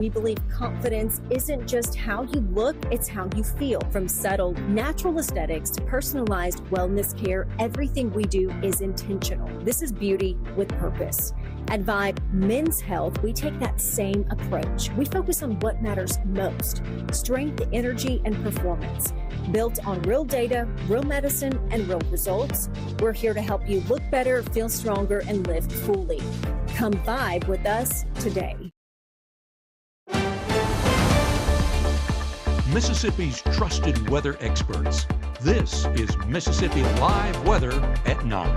We believe confidence isn't just how you look, it's how you feel. From subtle, natural aesthetics to personalized wellness care, everything we do is intentional. This is beauty with purpose. At Vibe Men's Health, we take that same approach. We focus on what matters most: strength, energy, and performance. Built on real data, real medicine, and real results, we're here to help you look better, feel stronger, and live fully. Come vibe with us today. Mississippi's trusted weather experts. This is Mississippi Live Weather at 9.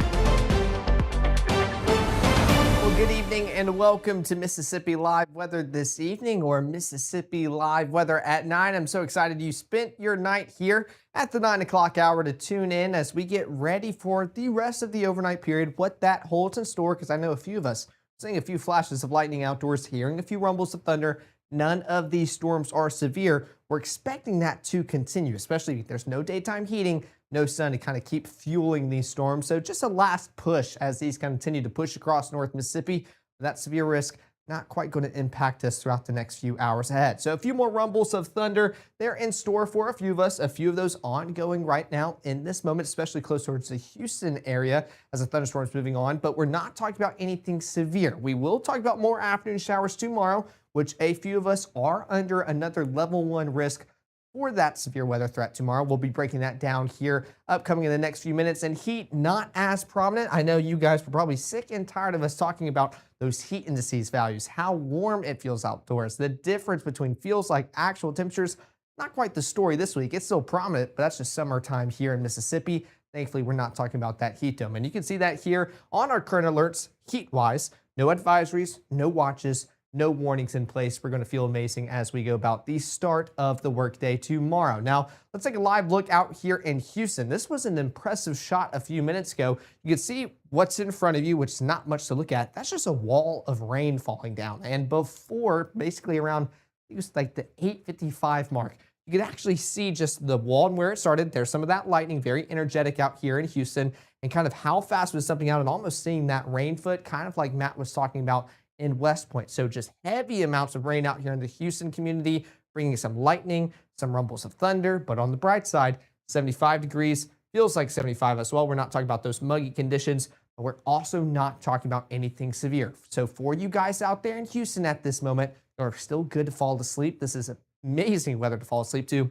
Well, good evening and welcome to Mississippi Live Weather this evening, or Mississippi Live Weather at 9. I'm so excited you spent your night here at the 9 o'clock hour to tune in as we get ready for the rest of the overnight period, what that holds in store, because I know a few of us seeing a few flashes of lightning outdoors, hearing a few rumbles of thunder. None of these storms are severe. We're expecting that to continue, especially if there's no daytime heating, no sun to kind of keep fueling these storms. So just a last push as these continue to push across North Mississippi. That severe risk not quite going to impact us throughout the next few hours ahead. So a few more rumbles of thunder, they're in store for a few of us, a few of those ongoing right now in this moment, especially close towards the Houston area as the thunderstorm is moving on. But we're not talking about anything severe. We will talk about more afternoon showers tomorrow, which a few of us are under another level 1 risk for that severe weather threat tomorrow. We'll be breaking that down here upcoming in the next few minutes. And heat not as prominent. I know you guys were probably sick and tired of us talking about those heat indices values, how warm it feels outdoors, the difference between feels like actual temperatures. Not quite the story this week. It's still prominent, but that's just summertime here in Mississippi. Thankfully, we're not talking about that heat dome. And you can see that here on our current alerts, heat-wise. No advisories, no watches, no warnings in place. We're going to feel amazing as we go about the start of the workday tomorrow. Now, let's take a live look out here in Houston. This was an impressive shot a few minutes ago. You can see what's in front of you, which is not much to look at. That's just a wall of rain falling down. And before, basically around, it was like the 8:55 mark, you could actually see just the wall and where it started. There's some of that lightning, very energetic out here in Houston, and kind of how fast was something out, and almost seeing that rain foot, kind of like Matt was talking about in West Point. So just heavy amounts of rain out here in the Houston community, bringing some lightning, some rumbles of thunder, but on the bright side, 75 degrees, feels like 75 as well. We're not talking about those muggy conditions, but we're also not talking about anything severe. So for you guys out there in Houston at this moment, you're still good to fall asleep. This is amazing weather to fall asleep to.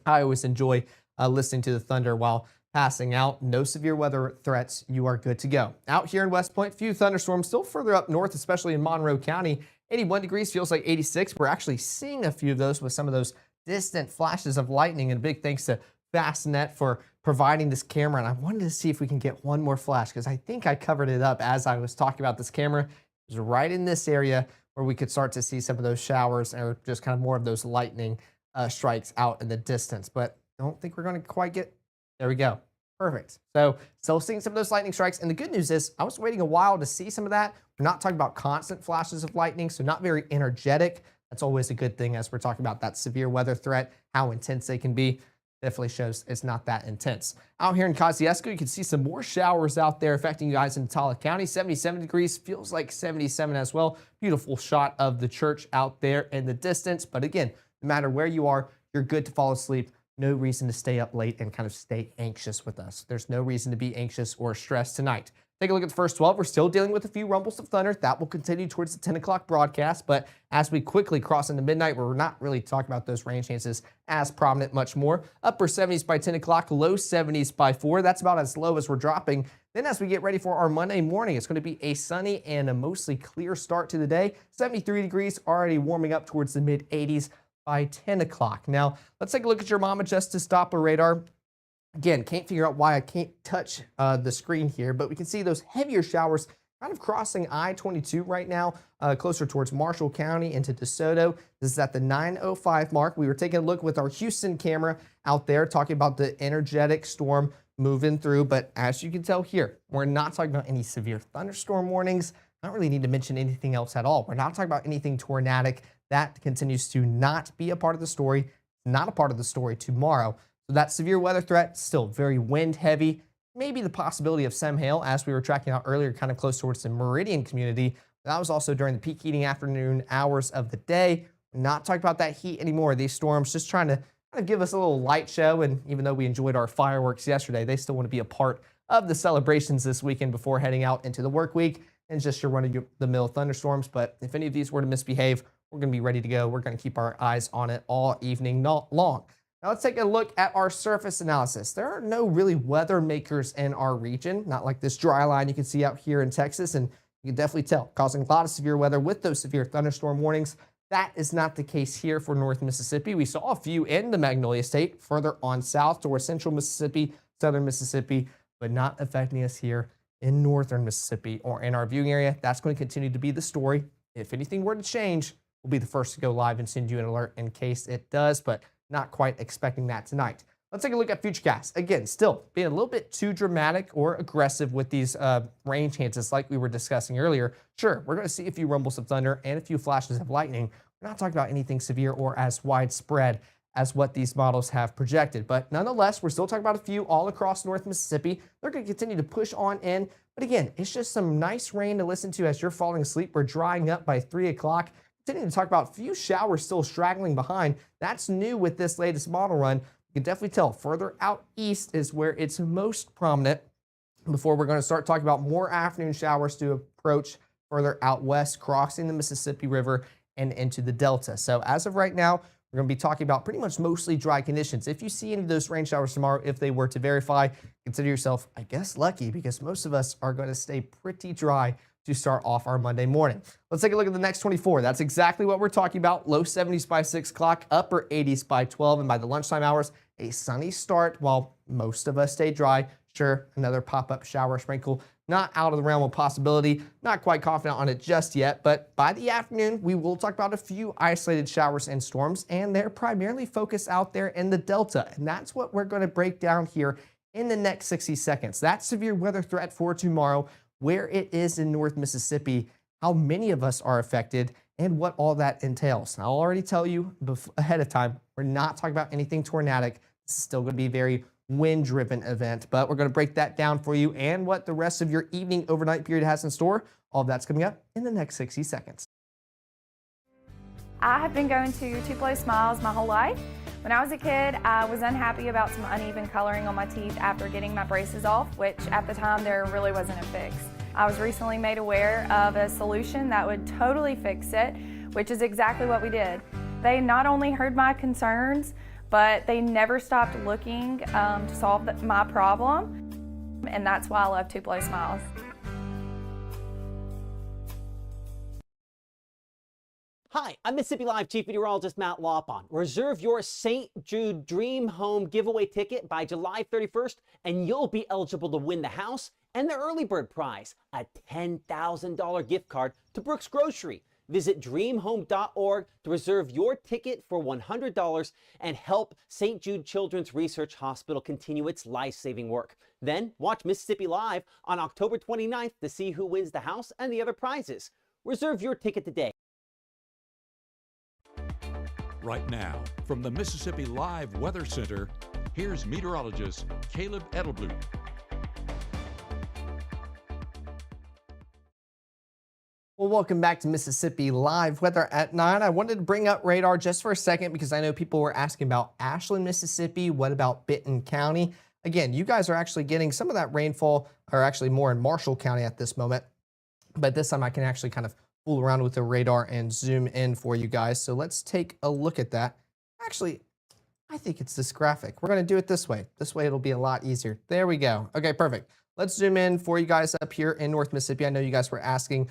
I always enjoy listening to the thunder while passing out. No severe weather threats. You are good to go. Out here in West Point, few thunderstorms still further up north, especially in Monroe County. 81 degrees feels like 86. We're actually seeing a few of those with some of those distant flashes of lightning, and a big thanks to Fastnet for providing this camera. And I wanted to see if we can get one more flash, because I think I covered it up as I was talking about this camera. It was right in this area where we could start to see some of those showers or just kind of more of those lightning strikes out in the distance. But I don't think we're going to quite get, there we go. Perfect. So still seeing some of those lightning strikes. And the good news is I was waiting a while to see some of that. We're not talking about constant flashes of lightning, so not very energetic. That's always a good thing as we're talking about that severe weather threat, how intense they can be. Definitely shows it's not that intense. Out here in Kosciuszko, you can see some more showers out there affecting you guys in Tallah County. 77 degrees, feels like 77 as well. Beautiful shot of the church out there in the distance. But again, no matter where you are, you're good to fall asleep. No reason to stay up late and kind of stay anxious with us. There's no reason to be anxious or stressed tonight. Take a look at the first 12. We're still dealing with a few rumbles of thunder. That will continue towards the 10 o'clock broadcast. But as we quickly cross into midnight, we're not really talking about those rain chances as prominent much more. Upper 70s by 10 o'clock, low 70s by 4. That's about as low as we're dropping. Then as we get ready for our Monday morning, it's going to be a sunny and a mostly clear start to the day. 73 degrees, already warming up towards the mid 80s. By 10 o'clock. Now, let's take a look at your mama just to stop a radar. Again, can't figure out why I can't touch the screen here, but we can see those heavier showers kind of crossing I-22 right now, closer towards Marshall County into DeSoto. This is at the 9:05 mark. We were taking a look with our Houston camera out there, talking about the energetic storm moving through. But as you can tell here, we're not talking about any severe thunderstorm warnings. I don't really need to mention anything else at all. We're not talking about anything tornadic. That continues to not be a part of the story, not a part of the story tomorrow. So that severe weather threat, still very wind heavy, maybe the possibility of some hail as we were tracking out earlier, kind of close towards the Meridian community. That was also during the peak heating afternoon hours of the day. Not talking about that heat anymore. These storms just trying to kind of give us a little light show. And even though we enjoyed our fireworks yesterday, they still want to be a part of the celebrations this weekend before heading out into the work week and just your run-of-the-mill thunderstorms. But if any of these were to misbehave, we're going to be ready to go. We're going to keep our eyes on it all evening long. Now let's take a look at our surface analysis. There are no really weather makers in our region, not like this dry line you can see out here in Texas, and you can definitely tell, causing a lot of severe weather with those severe thunderstorm warnings. That is not the case here for North Mississippi. We saw a few in the Magnolia State, further on south towards central Mississippi, southern Mississippi, but not affecting us here in northern Mississippi or in our viewing area. That's going to continue to be the story. If anything were to change, we'll be the first to go live and send you an alert in case it does, but not quite expecting that tonight. Let's take a look at futurecasts. Again, still being a little bit too dramatic or aggressive with these rain chances like we were discussing earlier. Sure, we're going to see a few rumbles of thunder and a few flashes of lightning. We're not talking about anything severe or as widespread as what these models have projected. But nonetheless, we're still talking about a few all across North Mississippi. They're going to continue to push on in. But again, it's just some nice rain to listen to as you're falling asleep. We're drying up by 3 o'clock. Continuing to talk about a few showers still straggling behind. That's new with this latest model run. You can definitely tell further out east is where it's most prominent before we're going to start talking about more afternoon showers to approach further out west, crossing the Mississippi River and into the Delta. So as of right now, we're going to be talking about pretty much mostly dry conditions. If you see any of those rain showers tomorrow, if they were to verify, consider yourself, I guess, lucky, because most of us are going to stay pretty dry to start off our Monday morning. Let's take a look at the next 24. That's exactly what we're talking about. Low 70s by 6 o'clock, upper 80s by 12, and by the lunchtime hours, a sunny start while most of us stay dry. Sure, another pop-up shower sprinkle, not out of the realm of possibility. Not quite confident on it just yet, but by the afternoon, we will talk about a few isolated showers and storms, and they're primarily focused out there in the Delta, and that's what we're going to break down here in the next 60 seconds. That severe weather threat for tomorrow, where it is in North Mississippi, how many of us are affected, and what all that entails. I'll already tell you ahead of time, we're not talking about anything tornadic. This is still going to be a very wind-driven event, but we're going to break that down for you and what the rest of your evening overnight period has in store. All of that's coming up in the next 60 seconds. I have been going to Tupelo Smiles my whole life. When I was a kid, I was unhappy about some uneven coloring on my teeth after getting my braces off, which at the time there really wasn't a fix. I was recently made aware of a solution that would totally fix it, which is exactly what we did. They not only heard my concerns, but they never stopped looking to solve my problem, and that's why I love Tupelo Smiles. Hi, I'm Mississippi Live Chief Meteorologist Matt Lawpon. Reserve your St. Jude Dream Home giveaway ticket by July 31st, and you'll be eligible to win the house and the early bird prize, a $10,000 gift card to Brooks Grocery. Visit dreamhome.org to reserve your ticket for $100 and help St. Jude Children's Research Hospital continue its life-saving work. Then watch Mississippi Live on October 29th to see who wins the house and the other prizes. Reserve your ticket today. Right now, from the Mississippi Live Weather Center, here's meteorologist Caleb Edelblut. Well, welcome back to Mississippi Live Weather at 9. I wanted to bring up radar just for a second because I know people were asking about Ashland, Mississippi. What about Benton County? Again, you guys are actually getting some of that rainfall, or actually more in Marshall County at this moment. But this time I can actually kind of fool around with the radar and zoom in for you guys. So let's take a look at that. Actually, I think it's this graphic. We're going to do it this way. This way it'll be a lot easier. There we go. Okay, perfect. Let's zoom in for you guys up here in North Mississippi. I know you guys were asking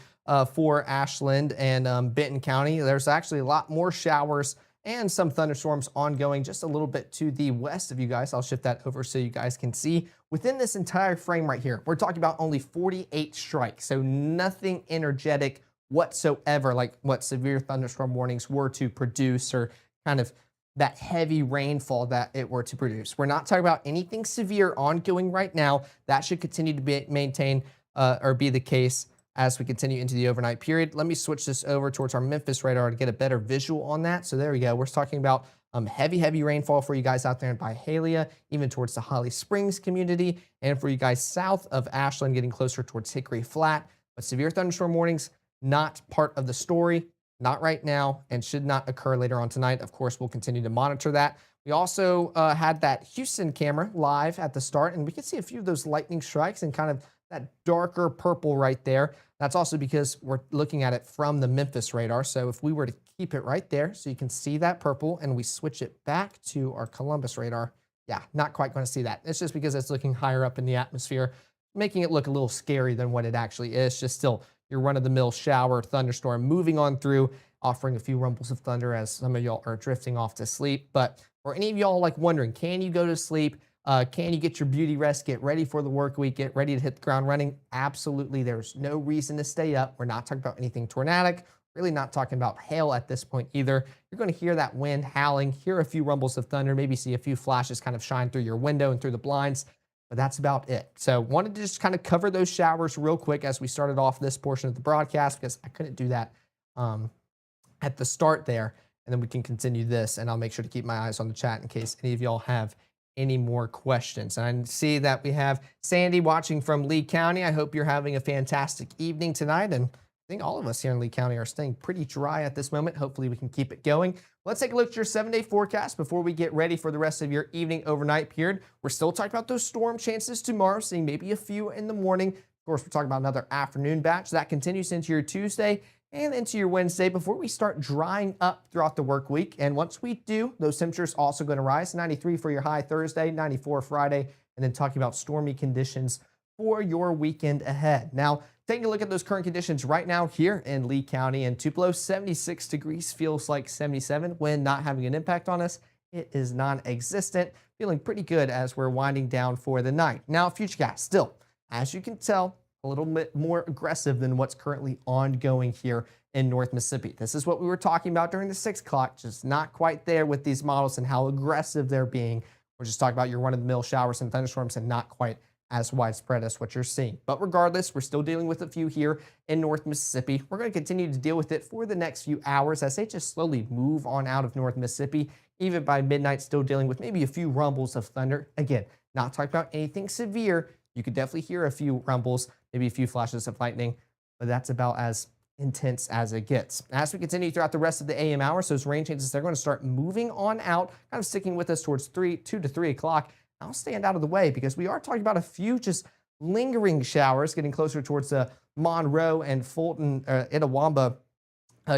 for Ashland and Benton County. There's actually a lot more showers and some thunderstorms ongoing just a little bit to the west of you guys. I'll shift that over so you guys can see. Within this entire frame right here, we're talking about only 48 strikes, so nothing energetic whatsoever like what severe thunderstorm warnings were to produce, or kind of that heavy rainfall that it were to produce. We're not talking about anything severe ongoing right now. That should continue to be maintained or be the case as we continue into the overnight period. Let me switch this over towards our Memphis radar to get a better visual on that. So there we go. We're talking about heavy rainfall for you guys out there in Byhalia, even towards the Holly Springs community, and for you guys south of Ashland, getting closer towards Hickory Flat. But severe thunderstorm warnings, not part of the story. not right now, and should not occur later on tonight. Of course, we'll continue to monitor that. We also had that Houston camera live at the start, and we can see a few of those lightning strikes and kind of that darker purple right there. That's also because we're looking at it from the Memphis radar. So if we were to keep it right there so you can see that purple and we switch it back to our Columbus radar, yeah, not quite going to see that. It's just because it's looking higher up in the atmosphere, making it look a little scary than what it actually is. Just still your run-of-the-mill shower, thunderstorm moving on through, offering a few rumbles of thunder as some of y'all are drifting off to sleep. But for any of y'all like wondering, can you go to sleep? Can you get your beauty rest, get ready for the work week, get ready to hit the ground running? Absolutely. There's no reason to stay up. We're not talking about anything tornadic, really not talking about hail at this point either. You're going to hear that wind howling, hear a few rumbles of thunder, maybe see a few flashes kind of shine through your window and through the blinds, but that's about it. So wanted to just kind of cover those showers real quick as we started off this portion of the broadcast, because I couldn't do that at the start there. And then we can continue this, and I'll make sure to keep my eyes on the chat in case any of y'all have any more questions. And I see that we have Sandy watching from Lee County. I hope you're having a fantastic evening tonight. And I think all of us here in Lee County are staying pretty dry at this moment. Hopefully we can keep it going. Let's take a look at your 7-day forecast before we get ready for the rest of your evening overnight period. We're still talking about those storm chances tomorrow, seeing maybe a few in the morning. Of course, we're talking about another afternoon batch. That continues into your Tuesday and into your Wednesday before we start drying up throughout the work week. And once we do, those temperatures also going to rise. 93 for your high Thursday, 94 Friday, and then talking about stormy conditions for your weekend ahead. Now, taking a look at those current conditions right now here in Lee County and Tupelo, 76 degrees feels like 77 when not having an impact on us. It is non-existent. Feeling pretty good as we're winding down for the night. Now, future gas still, as you can tell, a little bit more aggressive than what's currently ongoing here in North Mississippi. This is what we were talking about during the 6 o'clock, just not quite there with these models and how aggressive they're being. We're just talking about your run-of-the-mill showers and thunderstorms and not quite as widespread as what you're seeing. But regardless, we're still dealing with a few here in North Mississippi. We're going to continue to deal with it for the next few hours as they just slowly move on out of North Mississippi. Even by midnight, still dealing with maybe a few rumbles of thunder. Again, not talking about anything severe. You could definitely hear a few rumbles, maybe a few flashes of lightning, but that's about as intense as it gets. As we continue throughout the rest of the AM hours, those rain chances, they're going to start moving on out, kind of sticking with us towards 2 to 3 o'clock. I'll stand out of the way because we are talking about a few just lingering showers getting closer towards the Monroe and Fulton, Itawamba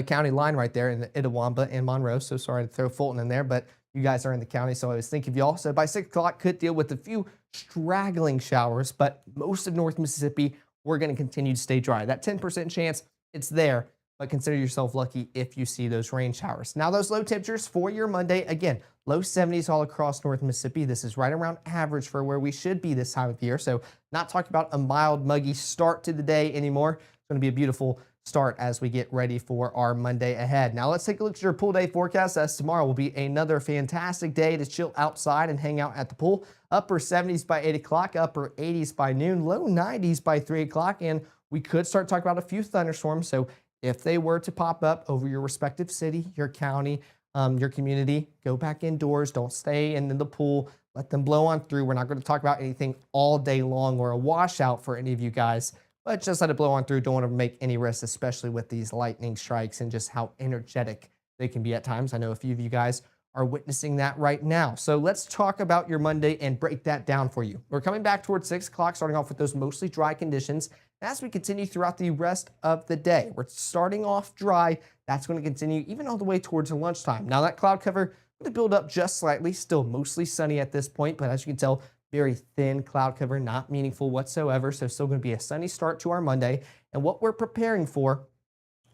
county line right there in the Itawamba and Monroe. So sorry to throw Fulton in there, but you guys are in the county, so I was thinking of y'all. So by 6 o'clock, could deal with a few straggling showers, but most of North Mississippi, we're going to continue to stay dry. That 10% chance, it's there, but consider yourself lucky if you see those rain showers. Now, those low temperatures for your Monday, again, low 70s all across North Mississippi. This is right around average for where we should be this time of year. So not talking about a mild, muggy start to the day anymore. It's going to be a beautiful start as we get ready for our Monday ahead. Now let's take a look at your pool day forecast, as tomorrow will be another fantastic day to chill outside and hang out at the pool. Upper 70s by 8 o'clock, upper 80s by noon, low 90s by 3 o'clock, and we could start talking about a few thunderstorms. So if they were to pop up over your respective city, your county, your community, go back indoors. Don't stay in the pool. Let them blow on through. We're not going to talk about anything all day long or a washout for any of you guys, but just let it blow on through. Don't want to make any risks, especially with these lightning strikes and just how energetic they can be at times. I know a few of you guys are witnessing that right now. So let's talk about your Monday and break that down for you. We're coming back towards 6 o'clock, starting off with those mostly dry conditions. As we continue throughout the rest of the day, we're starting off dry. That's going to continue even all the way towards lunchtime. Now that cloud cover going to build up just slightly, still mostly sunny at this point, but as you can tell, very thin cloud cover, not meaningful whatsoever. So still going to be a sunny start to our Monday. And what we're preparing for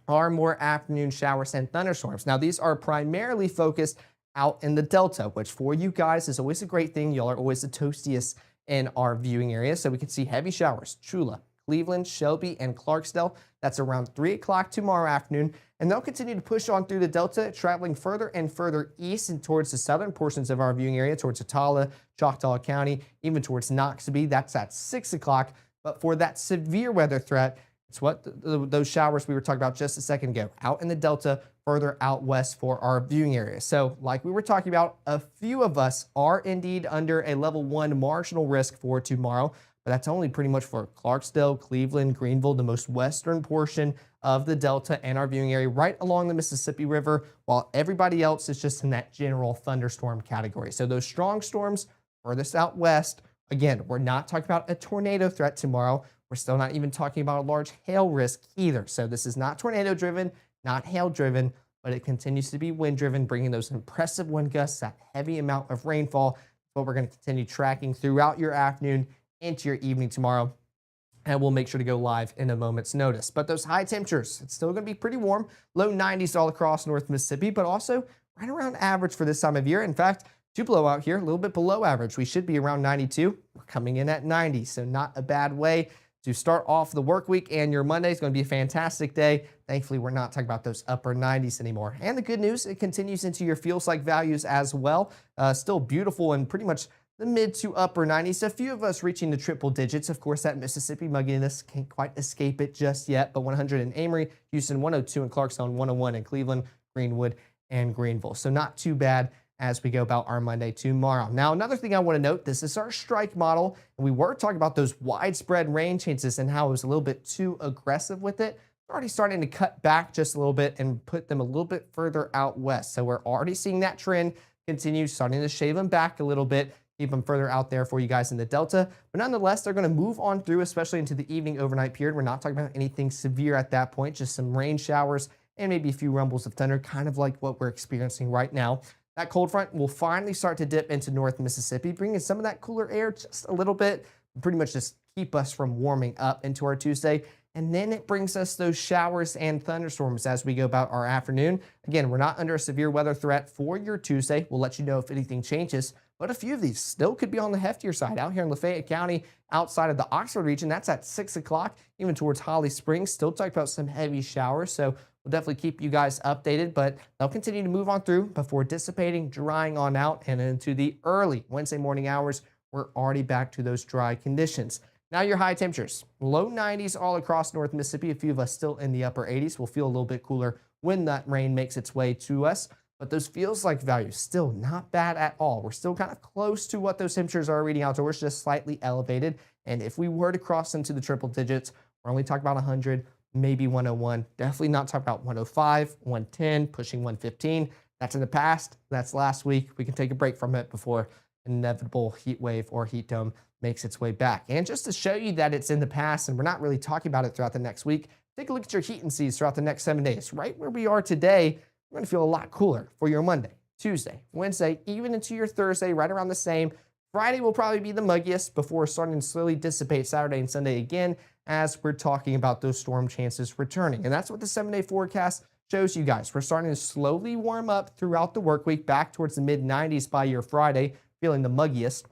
are more afternoon showers and thunderstorms. Now these are primarily focused out in the Delta, which for you guys is always a great thing. Y'all are always the toastiest in our viewing area. So we can see heavy showers, Chula, Cleveland, Shelby, and Clarksdale. That's around 3 o'clock tomorrow afternoon. And they'll continue to push on through the Delta, traveling further and further east and towards the southern portions of our viewing area, towards Atala, Choctaw County, even towards Noxubee. That's at 6 o'clock. But for that severe weather threat, it's what those showers we were talking about just a second ago, out in the Delta, further out west for our viewing area. So like we were talking about, a few of us are indeed under a level 1 marginal risk for tomorrow. but that's only pretty much for Clarksdale, Cleveland, Greenville, the most western portion of the Delta and our viewing area right along the Mississippi River, while everybody else is just in that general thunderstorm category. So those strong storms furthest out west, again, we're not talking about a tornado threat tomorrow. We're still not even talking about a large hail risk either. So this is not tornado driven, not hail driven, but it continues to be wind driven, bringing those impressive wind gusts, that heavy amount of rainfall. What we're going to continue tracking throughout your afternoon into your evening tomorrow. And we'll make sure to go live in a moment's notice. But those high temperatures, it's still going to be pretty warm, low 90s all across North Mississippi, but also right around average for this time of year. In fact, Tupelo out here, a little bit below average. We should be around 92. We're coming in at 90, so not a bad way to start off the work week, and your Monday is going to be a fantastic day. Thankfully, we're not talking about those upper 90s anymore. And the good news, it continues into your feels like values as well. Still beautiful and pretty much the mid to upper 90s. A few of us reaching the triple digits. Of course, that Mississippi mugginess can't quite escape it just yet, but 100 in Amory, Houston 102 in Clarksville, 101 in Cleveland, Greenwood, and Greenville. So not too bad as we go about our Monday tomorrow. Now, another thing I want to note, this is our strike model, and we were talking about those widespread rain chances and how it was a little bit too aggressive with it. We're already starting to cut back just a little bit and put them a little bit further out west. So we're already seeing that trend continue, starting to shave them back a little bit, keep them further out there for you guys in the Delta. But nonetheless, they're going to move on through, especially into the evening overnight period. We're not talking about anything severe at that point, just some rain showers and maybe a few rumbles of thunder, kind of like what we're experiencing right now. That cold front will finally start to dip into North Mississippi, bringing some of that cooler air just a little bit, pretty much just keep us from warming up into our Tuesday. And then it brings us those showers and thunderstorms as we go about our afternoon. Again, we're not under a severe weather threat for your Tuesday. We'll let you know if anything changes, but a few of these still could be on the heftier side out here in Lafayette County, outside of the Oxford region. That's at 6 o'clock, even towards Holly Springs. Still talk about some heavy showers. So we'll definitely keep you guys updated, but they'll continue to move on through before dissipating, drying on out, and into the early Wednesday morning hours. We're already back to those dry conditions. Now your high temperatures, low 90s all across North Mississippi. A few of us still in the upper 80s. We'll feel a little bit cooler when that rain makes its way to us, but those feels like values still not bad at all. We're still kind of close to what those temperatures are reading outdoors, just slightly elevated. And if we were to cross into the triple digits, we're only talking about 100, maybe 101, definitely not talking about 105, 110, pushing 115. That's in the past. That's last week. We can take a break from it before an inevitable heat wave or heat dome makes its way back. And just to show you that it's in the past and we're not really talking about it throughout the next week, take a look at your heat and seas throughout the next 7 days. Right where we are today, we're going to feel a lot cooler for your Monday, Tuesday, Wednesday, even into your Thursday, right around the same. Friday will probably be the muggiest before starting to slowly dissipate Saturday and Sunday again as we're talking about those storm chances returning. And that's what the 7-day forecast shows you guys. We're starting to slowly warm up throughout the work week, back towards the mid-90s by your Friday, feeling the muggiest.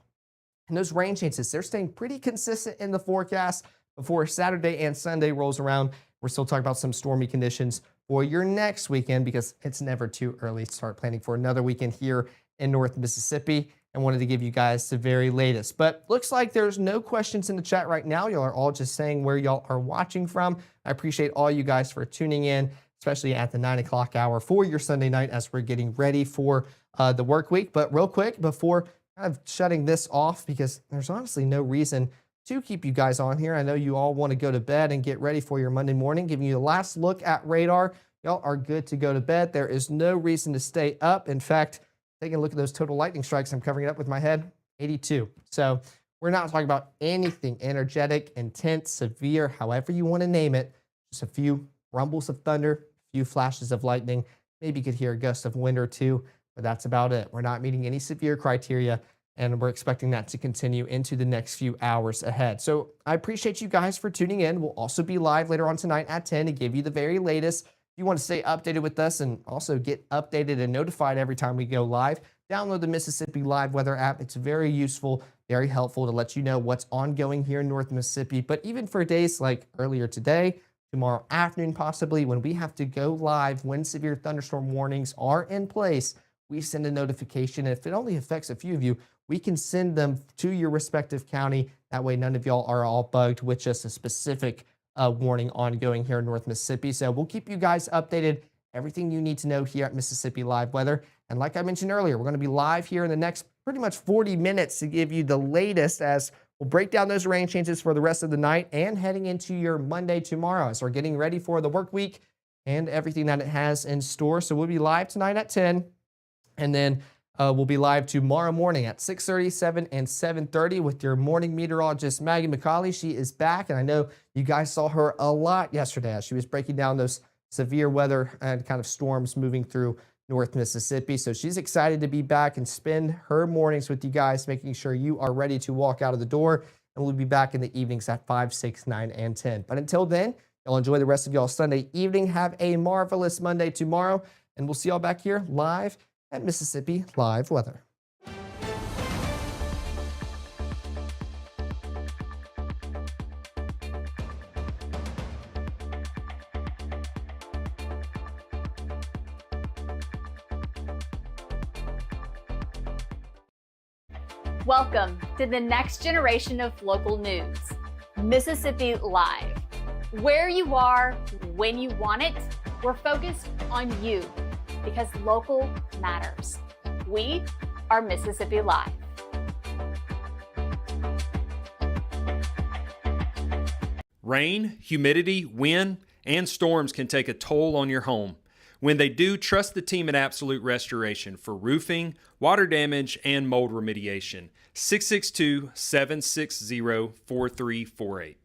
And those rain chances, they're staying pretty consistent in the forecast before Saturday and Sunday rolls around. We're still talking about some stormy conditions for your next weekend because it's never too early to start planning for another weekend here in North Mississippi, and wanted to give you guys the very latest. But looks like there's no questions in the chat right now. Y'all are all just saying where y'all are watching from. I appreciate all you guys for tuning in, especially at the 9 o'clock hour for your Sunday night as we're getting ready for the work week. But real quick, before kind of shutting this off, because there's honestly no reason to keep you guys on here. I know you all want to go to bed and get ready for your Monday morning, giving you the last look at radar. Y'all are good to go to bed. There is no reason to stay up. In fact, taking a look at those total lightning strikes, I'm covering it up with my head, 82. So we're not talking about anything energetic, intense, severe, however you want to name it. Just a few rumbles of thunder, a few flashes of lightning. Maybe you could hear a gust of wind or two, but that's about it. We're not meeting any severe criteria, and we're expecting that to continue into the next few hours ahead. So I appreciate you guys for tuning in. We'll also be live later on tonight at 10 to give you the very latest. If you want to stay updated with us and also get updated and notified every time we go live, download the Mississippi Live Weather app. It's very useful, very helpful to let you know what's ongoing here in North Mississippi. But even for days like earlier today, tomorrow afternoon possibly, when we have to go live, when severe thunderstorm warnings are in place, we send a notification. If it only affects a few of you, we can send them to your respective county. That way none of y'all are all bugged with just a specific warning ongoing here in North Mississippi. So we'll keep you guys updated, everything you need to know here at Mississippi Live Weather. And like I mentioned earlier, we're going to be live here in the next pretty much 40 minutes to give you the latest as We'll break down those rain chances for the rest of the night and heading into your Monday tomorrow as we're getting ready for the work week and everything that it has in store. So we'll be live tonight at 10, and then we'll be live tomorrow morning at 6:30, 7, and 7:30 with your morning meteorologist, Maggie McCauley. She is back, and I know you guys saw her a lot yesterday as she was breaking down those severe weather and kind of storms moving through North Mississippi. So she's excited to be back and spend her mornings with you guys, making sure you are ready to walk out of the door. And we'll be back in the evenings at 5, 6, 9, and 10. But until then, y'all enjoy the rest of y'all Sunday evening. Have a marvelous Monday tomorrow, and we'll see y'all back here live at Mississippi Live Weather. Welcome to the next generation of local news, Mississippi Live. Where you are, when you want it, we're focused on you because local matters. We are Mississippi Live. Rain, humidity, wind, and storms can take a toll on your home. When they do, trust the team at Absolute Restoration for roofing, water damage, and mold remediation. 662-760-4348.